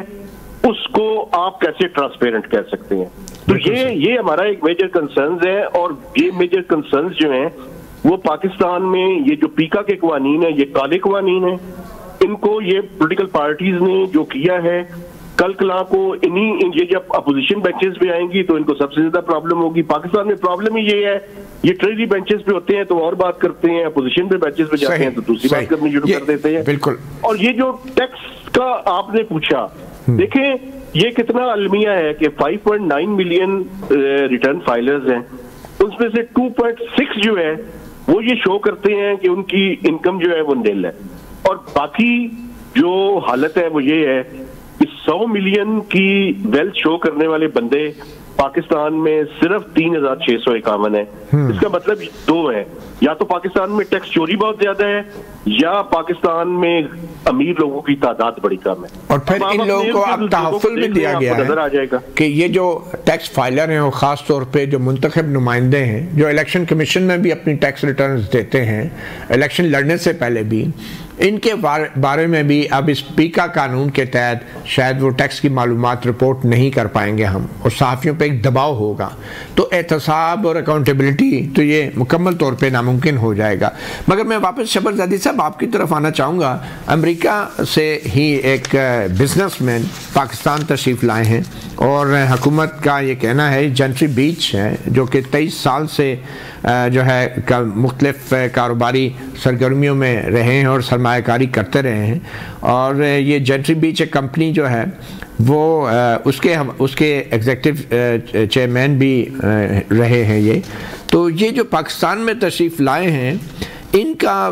S5: उसको आप कैसे ट्रांसपेरेंट कह सकते हैं? तो ये हमारा एक मेजर कंसर्न्स है, और ये मेजर कंसर्न्स जो हैं वो पाकिस्तान में ये जो पीका के कवानीन है, ये काले कवानीन है, इनको ये पॉलिटिकल पार्टीज ने जो किया है, कल कला को इन्हीं ये जब अपोजिशन बेंचेस पे आएंगी तो इनको सबसे ज्यादा प्रॉब्लम होगी। पाकिस्तान में प्रॉब्लम ही ये है, ये ट्रेजरी बेंचेस पे होते हैं तो और बात करते हैं, अपोजिशन पे बेंचेस पे जाते हैं तो दूसरी बात करनी शुरू कर देते हैं।
S1: बिल्कुल।
S5: और ये जो टैक्स का आपने पूछा, देखें ये कितना अलमिया है कि 5.9 मिलियन रिटर्न फाइलर्स हैं, उसमें से 2.6 जो है वो ये शो करते हैं कि उनकी इनकम जो है वो निल है, और बाकी जो हालत है वो ये है कि 100 मिलियन की वेल्थ शो करने वाले बंदे पाकिस्तान में सिर्फ 3,651 है। इसका मतलब दो है, या तो पाकिस्तान में टैक्स चोरी बहुत ज्यादा है, या पाकिस्तान में अमीर लोगों की तादाद बड़ी कम है।
S1: और फिर इन लोगों को अब तहफ़्फ़ुज़ में दिया गया है कि ये जो टैक्स फाइलर हैं, और ख़ास तौर पे जो मुंतखब नुमाइंदे हैं, जो इलेक्शन कमीशन में भी अपनी टैक्स रिटर्न्स देते हैं इलेक्शन लड़ने से पहले भी, इनके बारे में भी अब इस पीका कानून के तहत शायद वो टैक्स की मालूमात रिपोर्ट नहीं कर पाएंगे हम, और सहाफ़ियों पे एक दबाव होगा, तो एहतसाब और अकाउंटेबिलिटी तो ये मुकम्मल तौर पे नामुमकिन हो जाएगा। मगर मैं वापस शबरज़ादी साहब आपकी तरफ आना चाहूँगा। अमेरिका से ही एक बिजनेसमैन पाकिस्तान तशरीफ़ लाए हैं, और हुकूमत का ये कहना है जेंट्री बीच है जो कि 23 साल से जो है मुख्तलिफ कारोबारी सरगर्मियों में रहे हैं और सरमायाकारी करते रहे हैं, और ये जेंट्री बीच एक कंपनी जो है वो उसके एग्जीक्यूटिव चेयरमैन भी रहे हैं ये। तो ये जो पाकिस्तान में तशरीफ़ लाए हैं, इनका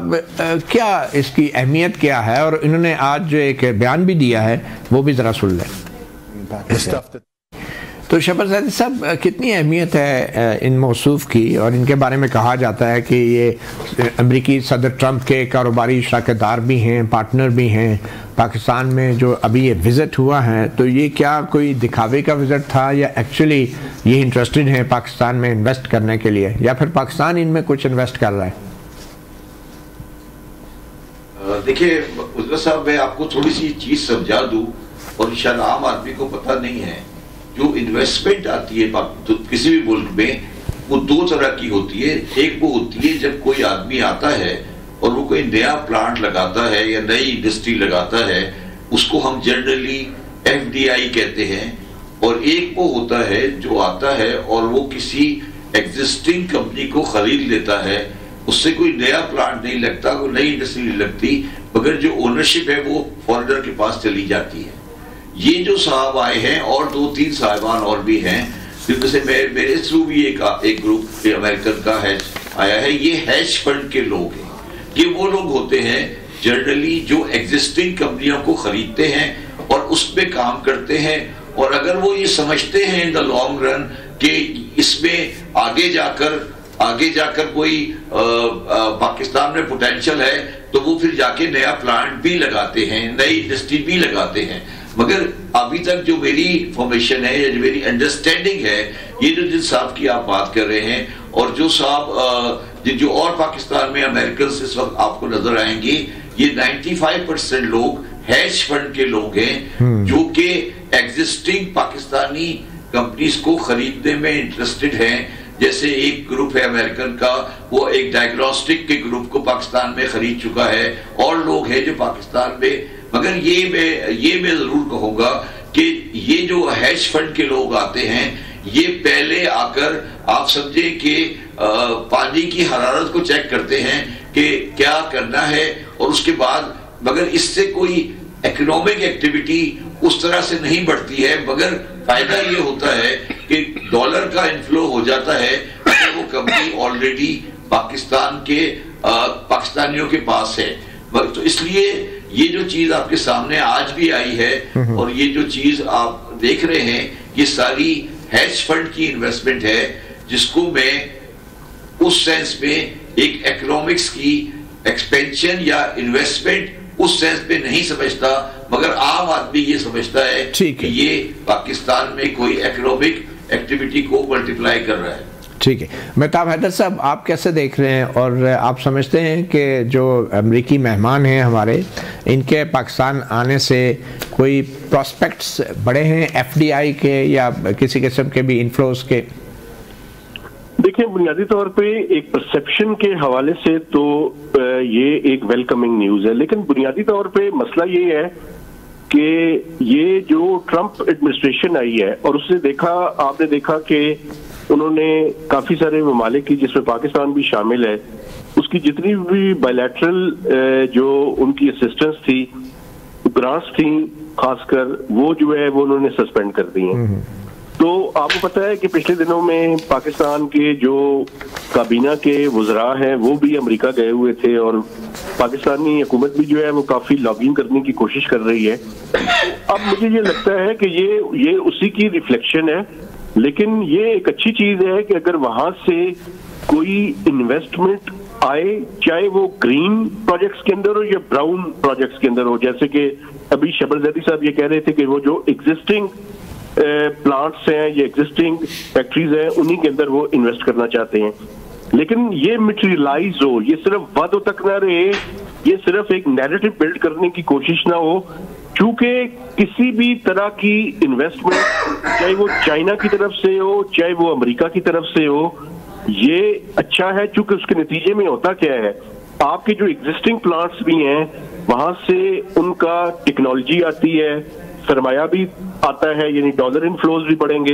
S1: क्या इसकी अहमियत क्या है, और इन्होंने आज जो एक बयान भी दिया है वो भी ज़रा सुन लें। तो शबरज़ादी साहब, कितनी अहमियत है इन मौसूफ़ की, और इनके बारे में कहा जाता है कि ये अमरीकी सदर ट्रंप के कारोबारी शराकतदार भी हैं, पार्टनर भी हैं पाकिस्तान में। जो अभी ये विज़िट हुआ है, तो ये क्या कोई दिखावे का विज़िट था, या एक्चुअली ये इंटरेस्टेड हैं पाकिस्तान में इन्वेस्ट करने के लिए, या फिर पाकिस्तान इनमें कुछ इन्वेस्ट कर रहा है?
S4: देखिए उस्मान साहब, मैं आपको थोड़ी सी चीज़ समझा दूँ, और शायद आम आदमी को पता नहीं है। जो इन्वेस्टमेंट आती है तो किसी भी मुल्क में, वो दो तरह की होती है। एक वो होती है जब कोई आदमी आता है और वो कोई नया प्लांट लगाता है या नई इंडस्ट्री लगाता है, उसको हम जनरली FDI कहते हैं। और एक वो होता है जो आता है और वो किसी एग्जिस्टिंग कंपनी को खरीद लेता है, उससे कोई नया प्लांट नहीं लगता, कोई नई इंडस्ट्री नहीं लगती, मगर जो ओनरशिप है वो फॉरेनर के पास चली जाती है। ये जो साहब आए हैं और 2-3 साहिबान और भी हैं, जिनमें से मेरे थ्रू भी एक ग्रुप अमेरिकन का है आया है। ये हैज फंड के लोग हैं। ये वो लोग होते हैं जनरली जो एग्जिस्टिंग कंपनियों को खरीदते हैं और उस पर काम करते हैं, और अगर वो ये समझते हैं इन द लॉन्ग रन कि इसमें आगे जाकर कोई पाकिस्तान में पोटेंशियल है तो वो फिर जाके नया प्लांट भी लगाते हैं, नई इंडस्ट्री भी लगाते हैं। मगर अभी तक जो मेरी इंफॉर्मेशन है या जो मेरी अंडरस्टैंडिंग है, ये जो जिन साहब की आप बात कर रहे हैं और जो साहब जो और पाकिस्तान में अमेरिकन इस वक्त आपको नजर आएंगे, ये 95% लोग हैज फंड के लोग हैं जो कि एग्जिस्टिंग पाकिस्तानी कंपनीज को खरीदने में इंटरेस्टेड हैं। जैसे एक ग्रुप है अमेरिकन का, वो एक डायग्नोस्टिक के ग्रुप को पाकिस्तान में खरीद चुका है, और लोग हैं जो पाकिस्तान में। मगर ये मैं जरूर कहूंगा कि ये जो हैज फंड के लोग आते हैं, ये पहले आकर आप समझे कि पानी की हरारत को चेक करते हैं कि क्या करना है, और उसके बाद मगर इससे कोई इकोनॉमिक एक्टिविटी उस तरह से नहीं बढ़ती है। मगर फायदा ये होता है कि डॉलर का इनफ्लो हो जाता है, तो वो कंपनी ऑलरेडी पाकिस्तान के पाकिस्तानियों के पास है। तो इसलिए ये जो चीज आपके सामने आज भी आई है और ये जो चीज आप देख रहे हैं, ये सारी हैज फंड की इन्वेस्टमेंट है, जिसको मैं उस सेंस में एक इकोनॉमिक्स की एक्सपेंशन या इन्वेस्टमेंट उस सेंस पे नहीं समझता, मगर आम आदमी ये समझता है कि ये पाकिस्तान में कोई इकोनॉमिक एक्टिविटी को मल्टीप्लाई कर रहा है।
S1: ठीक है, मेहताब हैदर साहब, आप कैसे देख रहे हैं और आप समझते हैं कि जो अमरीकी मेहमान हैं हमारे, इनके पाकिस्तान आने से कोई प्रॉस्पेक्ट्स बड़े हैं एफडीआई के या किसी किस्म के भी इन्फ्लोज के?
S5: देखिए, बुनियादी तौर पे एक परसेप्शन के हवाले से तो ये एक वेलकमिंग न्यूज है, लेकिन बुनियादी तौर पे मसला ये है कि ये जो ट्रंप एडमिनिस्ट्रेशन आई है और उससे आपने देखा कि उन्होंने काफी सारे ममालिक की, जिसमें पाकिस्तान भी शामिल है, उसकी जितनी भी बायलैटरल जो उनकी असिस्टेंस थी, ग्रांट्स थी खासकर, वो जो है वो उन्होंने सस्पेंड कर दी हैं। तो आपको पता है कि पिछले दिनों में पाकिस्तान के जो काबीना के वज़रा हैं वो भी अमेरिका गए हुए थे, और पाकिस्तानी हुकूमत भी जो है वो काफी लॉबिंग करने की कोशिश कर रही है। अब मुझे ये लगता है कि ये उसी की रिफ्लेक्शन है, लेकिन ये एक अच्छी चीज है कि अगर वहां से कोई इन्वेस्टमेंट आए, चाहे वो ग्रीन प्रोजेक्ट्स के अंदर हो या ब्राउन प्रोजेक्ट्स के अंदर हो, जैसे कि अभी शबरजदी साहब ये कह रहे थे कि वो जो एग्जिस्टिंग प्लांट्स हैं या एग्जिस्टिंग फैक्ट्रीज हैं उन्हीं के अंदर वो इन्वेस्ट करना चाहते हैं, लेकिन ये मटेरियलाइज हो, ये सिर्फ वादों तक ना रहे, ये सिर्फ एक नैरेटिव बिल्ड करने की कोशिश ना हो। चूंकि किसी भी तरह की इन्वेस्टमेंट, चाहे वो चाइना की तरफ से हो चाहे वो अमेरिका की तरफ से हो, ये अच्छा है, चूंकि उसके नतीजे में होता क्या है, आपके जो एग्जिस्टिंग प्लांट्स भी हैं वहां से उनका टेक्नोलॉजी आती है, सरमाया भी आता है, यानी डॉलर इनफ्लोज भी बढ़ेंगे,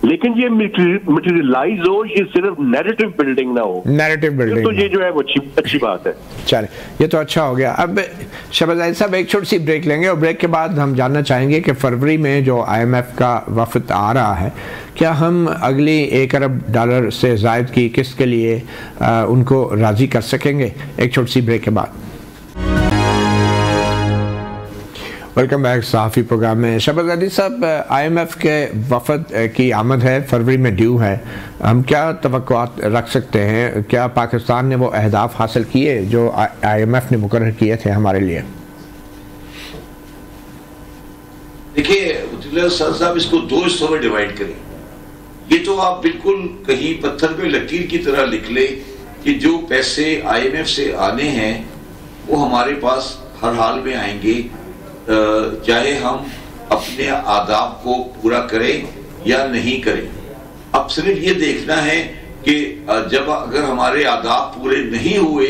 S5: लेकिन ये मटेरियलाइज हो, ये सिर्फ नैरेटिव बिल्डिंग ना हो।
S1: नैरेटिव बिल्डिंग
S5: तो ये जो है वो अच्छी बात है।
S1: चले, ये तो अच्छा हो गया। अब शहबाज साहब एक छोटी सी ब्रेक लेंगे और ब्रेक के बाद हम जानना चाहेंगे कि फरवरी में जो IMF का वफद आ रहा है, क्या हम अगली $1 अरब से ज़ायद की किस्त के लिए उनको राज़ी कर सकेंगे? एक छोटी सी ब्रेक के बाद। वेलकम बैक सहाफ़ी प्रोग्राम में। शहबाज साहब, IMF के वफद की आमद है, फरवरी में ड्यू है, हम क्या तवक्कुआत रख सकते हैं? क्या पाकिस्तान ने वो अहदाफ हासिल किए जो IMF ने मुकर्रर किए थे हमारे लिए?
S4: देखिए साहब, इसको दो हिस्सों में डिवाइड करें। ये तो आप बिल्कुल कहीं पत्थर पे लकीर की तरह लिख ले कि जो पैसे IMF से आने हैं वो हमारे पास हर हाल में आएंगे, चाहे हम अपने आदाब को पूरा करें या नहीं करें। अब सिर्फ ये देखना है कि जब अगर हमारे आदाब पूरे नहीं हुए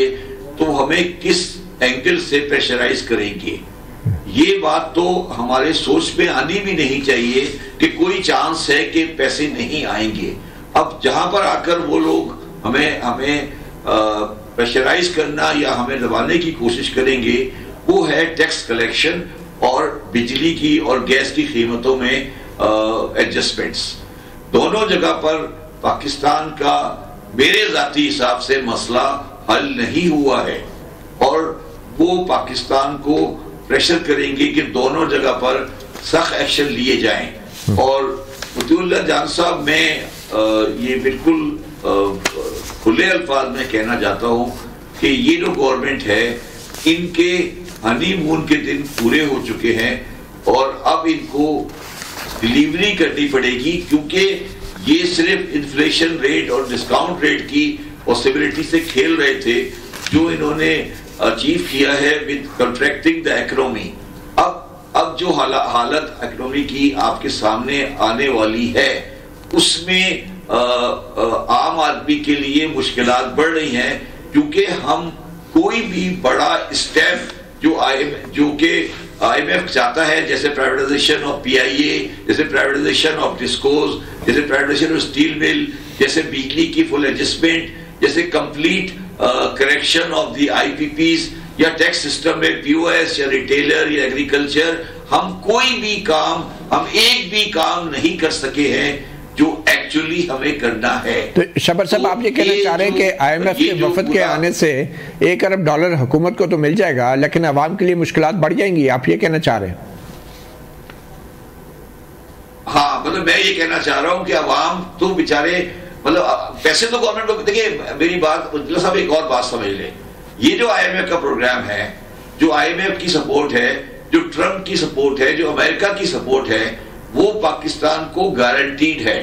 S4: तो हमें किस एंगल से प्रेशराइज करेंगे। ये बात तो हमारे सोच में आनी भी नहीं चाहिए कि कोई चांस है कि पैसे नहीं आएंगे। अब जहां पर आकर वो लोग हमें प्रेशराइज करना या हमें दबाने की कोशिश करेंगे, वो है टैक्स कलेक्शन और बिजली की और गैस की कीमतों में एडजस्टमेंट्स। दोनों जगह पर पाकिस्तान का मेरे ज़ाती हिसाब से मसला हल नहीं हुआ है, और वो पाकिस्तान को प्रेशर करेंगे कि दोनों जगह पर सख्त एक्शन लिए जाएं। और मुतीउल्लाह जान साहब, मैं ये बिल्कुल खुले अल्फाज में कहना चाहता हूँ कि ये जो गवर्नमेंट है, इनके हनीमून के दिन पूरे हो चुके हैं और अब इनको डिलीवरी करनी पड़ेगी, क्योंकि ये सिर्फ इन्फ्लेशन रेट और डिस्काउंट रेट की पॉसिबिलिटी से खेल रहे थे, जो इन्होंने अचीव किया है विद कॉन्ट्रैक्टिंग द इकोनॉमी। अब जो हालत इकोनॉमी की आपके सामने आने वाली है, उसमें आम आदमी के लिए मुश्किलात बढ़ रही हैं, क्योंकि हम कोई भी बड़ा स्टेप जो कि IMF चाहता है, जैसे प्राइवेटाइजेशन ऑफ PIA, जैसे प्राइवेटाइजेशन ऑफ डिस्कोज, जैसे प्राइवेटाइजेशन ऑफ स्टील मिल, जैसे बिजली की फुल एडजस्टमेंट, जैसे complete correction of the IPPs, या टैक्स सिस्टम में POS या रिटेलर या एग्रीकल्चर, हम कोई भी काम, हम एक भी काम नहीं कर सके हैं जो एक्चुअली हमें करना है।
S1: तो शबर साहब, आप ये कहना चाह रहे हैं कि IMF के वफद के आने से $1 अरब हुकूमत को तो मिल जाएगा, लेकिन अवाम के लिए मुश्किलात बढ़ जाएंगी, आप ये कहना चाह रहे हैं?
S4: हाँ, मतलब मैं ये कहना चाह रहा हूँ कि अवाम तो बेचारे, मतलब पैसे तो गवर्नमेंट को, देखिए मेरी बात साहब, एक और बात समझ लें, ये जो IMF का प्रोग्राम है, जो IMF की सपोर्ट है, जो ट्रंप की सपोर्ट है, जो अमेरिका की सपोर्ट है, वो पाकिस्तान को गारंटीड है,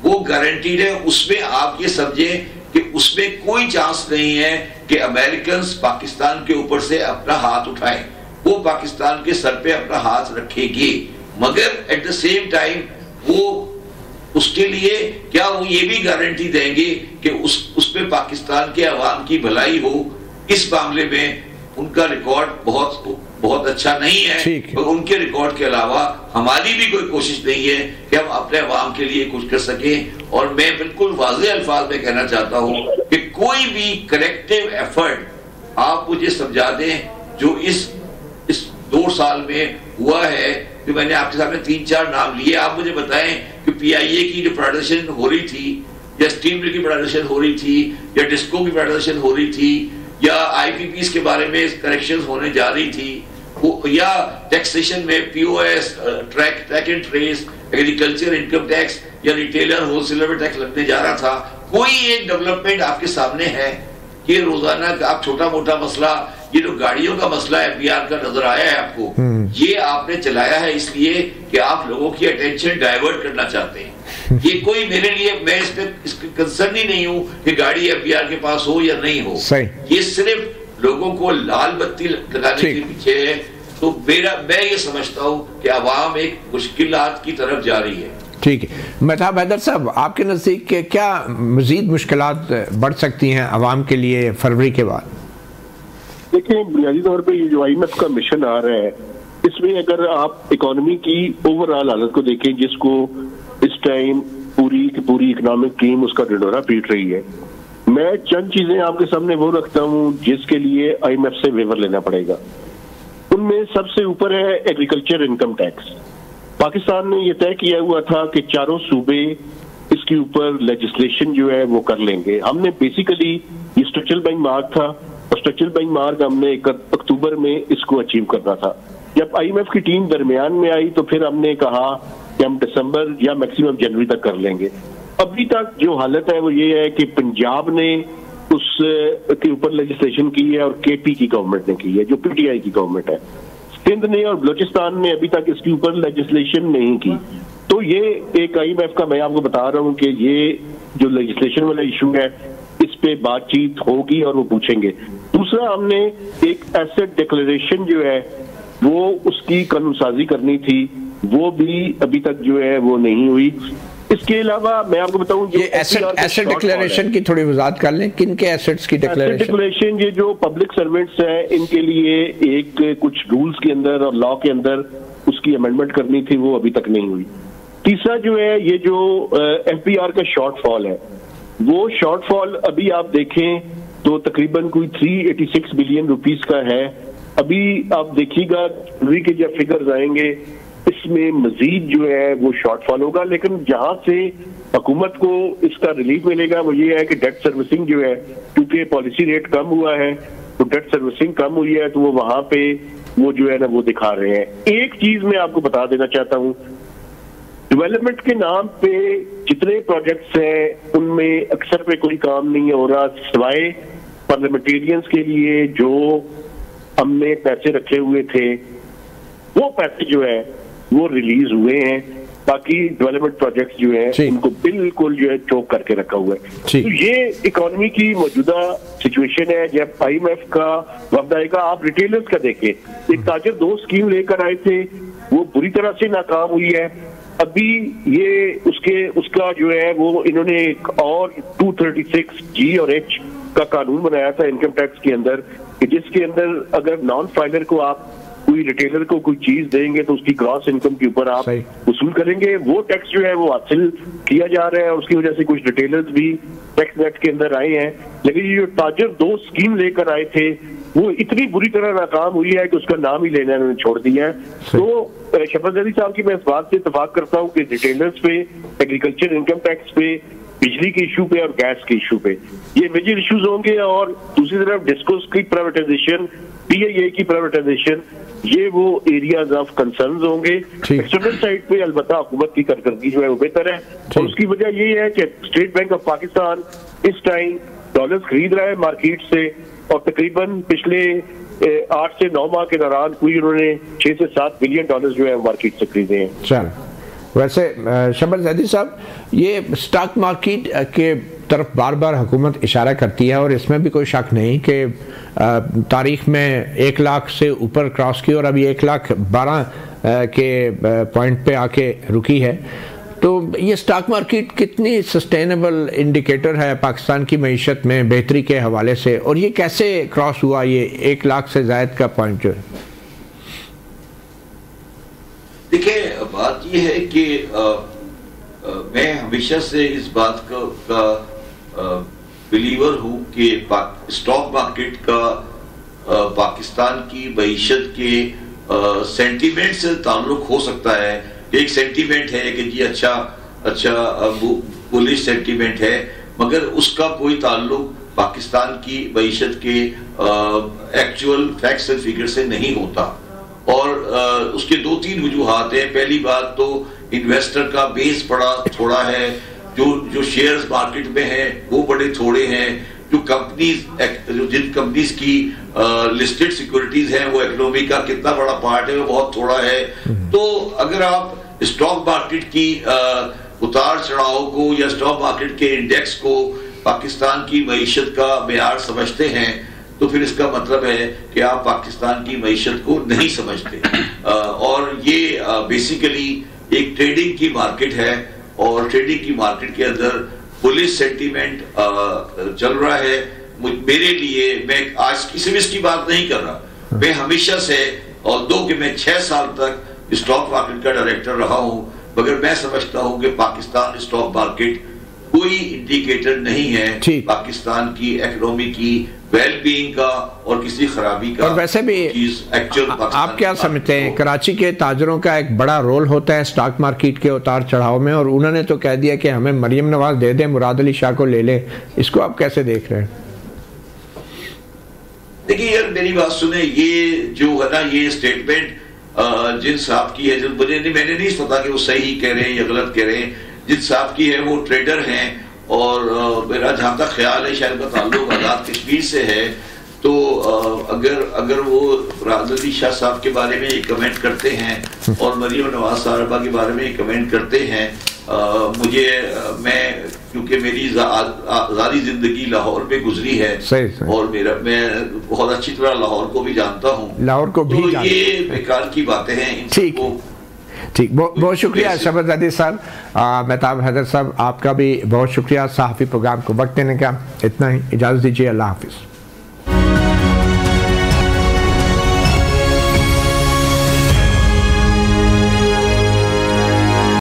S4: वो गारंटीड है। उसमें आप ये समझें कि उसमें कोई चांस नहीं है कि अमेरिकन पाकिस्तान के ऊपर से अपना हाथ उठाएं, वो पाकिस्तान के सर पे अपना हाथ रखेगी, मगर एट द सेम टाइम वो उसके लिए क्या वो ये भी गारंटी देंगे कि उस पे पाकिस्तान के अवाम की भलाई हो। इस मामले में उनका रिकॉर्ड बहुत अच्छा नहीं है, तो उनके रिकॉर्ड के अलावा हमारी भी कोई कोशिश नहीं है कि हम अपने अवाम के लिए कुछ कर सकें। और मैं बिल्कुल वाज़े अल्फाज में कहना चाहता हूं कि कोई भी करेक्टिव एफर्ट आप मुझे समझा दें जो इस 2 साल में हुआ है, कि मैंने आपके सामने 3-4 नाम लिए, आप मुझे बताएं कि PIA की जो प्राइवेटाइजेशन हो रही थी, या स्टील मिल की प्राइवेटाइजेशन हो रही थी, या डिस्को की प्राइवेटाइजेशन हो रही थी, या IPPs के बारे में करेक्शंस होने जा रही थी, या टैक्सेशन में POS, track and trace, agriculture income tax, या रिटेलर होलसेलर में टैक्स लगने जा रहा था, कोई एक डेवलपमेंट आपके सामने है? ये रोजाना आप छोटा मोटा मसला, ये जो गाड़ियों का मसला है FBR का नजर आया है आपको, ये आपने चलाया है इसलिए कि आप लोगों की अटेंशन डाइवर्ट करना चाहते हैं। ये कोई मेरे लिए, मैं इसके कंसर्न ही नहीं हूं कि गाड़ी FBR के पास हो या नहीं हो, ये सिर्फ लोगों को लाल बत्ती लगाने के पीछे है। तो मैं ये समझता हूं कि अवाम एक मुश्किलात की तरफ जा रही है।
S1: ठीक है, महताब हैदर साहब, आपके नज़दीक के क्या मज़ीद मुश्किलात बढ़ सकती हैं अवाम के लिए फरवरी के बाद?
S5: देखिए, बुनियादी तौर पे ये जो IMF का मिशन आ रहा है, इसमें अगर आप इकोनॉमी की ओवरऑल हालत को देखें, जिसको इस टाइम पूरी इकोनॉमिक टीम उसका ढिंढोरा पीट रही है, मैं चंद चीजें आपके सामने वो रखता हूँ जिसके लिए IMF से वेवर लेना पड़ेगा। उनमें सबसे ऊपर है एग्रीकल्चर इनकम टैक्स। पाकिस्तान ने यह तय किया हुआ था कि चारों सूबे इसके ऊपर लेजिस्लेशन जो है वो कर लेंगे। हमने बेसिकली ये स्ट्रक्चरल बैंक मार्क था, और स्ट्रक्चरल बैंक मार्क हमने 1 अक्टूबर में इसको अचीव करना था। जब IMF की टीम दरमियान में आई तो फिर हमने कहा कि हम दिसंबर या मैक्सिमम जनवरी तक कर लेंगे। अभी तक जो हालत है वो ये है कि पंजाब ने उस के ऊपर लेजिस्लेशन की है और KP की गवर्नमेंट ने की है, जो PTI की गवर्नमेंट है। सिंध ने और बलूचिस्तान ने अभी तक इसके ऊपर लेजिस्लेशन नहीं की। तो ये एक IMF का, मैं आपको बता रहा हूँ कि ये जो लेजिस्लेशन वाला इशू है, इस पे बातचीत होगी और वो पूछेंगे। दूसरा, हमने एक एसेट डिक्लेरेशन जो है वो उसकी कानूनसाजी करनी थी, वो भी अभी तक जो है वो नहीं हुई। इसके अलावा मैं आपको बताऊं, ये
S1: एसेट डिक्लेरेशन की थोड़ी वजाहत कर लें, किन के एसेट्स की
S5: डिक्लेरेशन? ये जो पब्लिक सर्वेंट्स हैं, इनके लिए एक कुछ रूल्स के अंदर और लॉ के अंदर उसकी अमेंडमेंट करनी थी, वो अभी तक नहीं हुई। तीसरा जो है, ये जो FBR का शॉर्टफॉल है, वो शॉर्टफॉल अभी आप देखें तो तकरीबन कोई 386 बिलियन रुपीस का है। अभी आप देखिएगा जनवरी के जब फिगर्स आएंगे, इसमें मजीद जो है वो शॉर्टफॉल होगा। लेकिन जहां से हुकूमत को इसका रिलीफ मिलेगा वो ये है कि डेट सर्विसिंग जो है, क्योंकि पॉलिसी रेट कम हुआ है तो डेट सर्विसिंग कम हुई है, तो वो वहां पे वो जो है ना वो दिखा रहे हैं। एक चीज मैं आपको बता देना चाहता हूं डेवलपमेंट के नाम पे जितने प्रोजेक्ट्स हैं उनमें अक्सर पे कोई काम नहीं हो रहा, सिवाय पार्लियामेंटेरियंस के लिए जो हमने पैसे रखे हुए थे वो पैसे जो है वो रिलीज हुए हैं। बाकी डेवलपमेंट प्रोजेक्ट्स जो है उनको बिल्कुल जो है चोक करके रखा हुआ है। तो ये इकोनॉमी की मौजूदा सिचुएशन है। जब IMF का वक्त आएगा, आप रिटेलर्स का देखें, एक ताजर 2 स्कीम लेकर आए थे, वो बुरी तरह से नाकाम हुई है। अभी ये उसका जो है वो इन्होंने एक और 236G और H का कानून बनाया था इनकम टैक्स के अंदर, कि जिसके अंदर अगर नॉन फाइलर को आप कोई रिटेलर को कोई चीज देंगे तो उसकी ग्रॉस इनकम के ऊपर आप वसूल करेंगे। वो टैक्स जो है वो हासिल किया जा रहा है, उसकी वजह से कुछ रिटेलर्स भी टैक्स नेट के अंदर आए हैं। लेकिन ये जो ताजर 2 स्कीम लेकर आए थे वो इतनी बुरी तरह नाकाम हुई है कि उसका नाम ही लेना उन्होंने छोड़ दिया है। तो शफकत जैदी साहब की मैं इस बात से इत्तेफाक करता हूँ कि रिटेलर्स पे, एग्रीकल्चर इनकम टैक्स पे, बिजली के इशू पे और गैस के इशू पे ये मेजर इश्यूज होंगे। और दूसरी तरफ डिस्कोस की प्राइवेटाइजेशन, PIA की प्राइवेटाइजेशन, ये वो एरियाज ऑफ कंसर्न्स होंगे। एक्सटर्नल साइड पे अलबत्ता हुकूमत की कारकर्दगी जो है वो बेहतर है, और उसकी वजह ये है कि स्टेट बैंक ऑफ पाकिस्तान इस टाइम डॉलर्स खरीद रहा है मार्केट से, और तकरीबन पिछले 8 से 9 माह के दौरान कोई उन्होंने 6 से 7 बिलियन डॉलर जो है मार्केट से खरीदे हैं।
S1: चल, वैसे शफकत जैदी साहब, ये स्टॉक मार्केट के तरफ बार बार हुकूमत इशारा करती है और इसमें भी कोई शक नहीं कि तारीख में 1 लाख से ऊपर क्रॉस की और अभी 1,12,00,000 के पॉइंट पे आके रुकी है। तो ये स्टॉक मार्केट कितनी सस्टेनेबल इंडिकेटर है पाकिस्तान की मईशत में बेहतरी के हवाले से, और ये कैसे क्रॉस हुआ ये 1 लाख से ज़ायद का पॉइंट जो है?
S4: देखिए, बात ये है कि मैं हमेशा से इस बात का बिलीवर हूँ कि स्टॉक मार्केट का पाकिस्तान की मईशत के सेंटीमेंट से ताल्लुक हो सकता है। एक सेंटीमेंट है कि जी अच्छा बुलिश सेंटीमेंट है, मगर उसका कोई ताल्लुक पाकिस्तान की मईशत के एक्चुअल फैक्ट्स एंड फिगर से नहीं होता। और उसके 2-3 वजूहात हैं। पहली बात तो इन्वेस्टर का बेस बड़ा थोड़ा है, जो शेयर्स मार्केट में है वो बड़े थोड़े हैं, जिन कंपनीज की लिस्टेड सिक्योरिटीज हैं वो इकोनॉमी का कितना बड़ा पार्ट है वो बहुत थोड़ा है। तो अगर आप स्टॉक मार्केट की उतार चढ़ाव को या स्टॉक मार्केट के इंडेक्स को पाकिस्तान की मईशत का मेयार समझते हैं तो फिर इसका मतलब है कि आप पाकिस्तान की मईशत को नहीं समझते। और ये बेसिकली एक ट्रेडिंग की मार्केट है, और ट्रेडिंग की मार्केट के अंदर बुलिश सेंटीमेंट चल रहा है। मेरे लिए, मैं आज किसी भी इसकी बात नहीं कर रहा, मैं हमेशा से, और दो कि मैं 6 साल तक स्टॉक मार्केट का डायरेक्टर रहा हूं, मगर मैं समझता हूं कि पाकिस्तान स्टॉक मार्केट कोई इंडिकेटर नहीं है पाकिस्तान की इकोनॉमी की वेलबीइंग का और किसी खराबी का।
S1: और वैसे भी आप क्या समझते हैं, कराची के ताजरों का एक बड़ा रोल होता है स्टॉक मार्केट के उतार चढ़ाव में, और उन्होंने तो कह दिया कि हमें मरियम नवाज दे दें, मुराद अली शाह को ले लें। इसको आप कैसे देख रहे हैं?
S4: देखिए यार, मेरी बात सुने, ये जो है ना, ये स्टेटमेंट जिन साहब की है, जो मैंने नहीं पता कि वो सही कह रहे हैं या गलत कह रहे हैं। जिन साहब की है वो ट्रेडर हैं, और मेरा जहाँ तक ख्याल है शायद ताल्लुक आज़ाद कश्मीर से है। तो अगर वो मुराद अली शाह साहब के बारे में ये कमेंट करते हैं और मरियम नवाज साहबा के बारे में ये कमेंट करते हैं, मैं क्योंकि मेरी आज़ादी जिंदगी लाहौर में गुजरी है, और मैं बहुत अच्छी तरह लाहौर को भी जानता हूँ, लाहौर को भी, तो ये बेकार की बातें हैं।
S1: ठीक, बहुत शुक्रिया शफकत जैदी साहब। मेहताब हैदर साहब, आपका भी बहुत शुक्रिया सहाफ़ी प्रोग्राम को वक्त देने का। इतना ही, इजाज़त दीजिए, अल्लाह हाफिज़।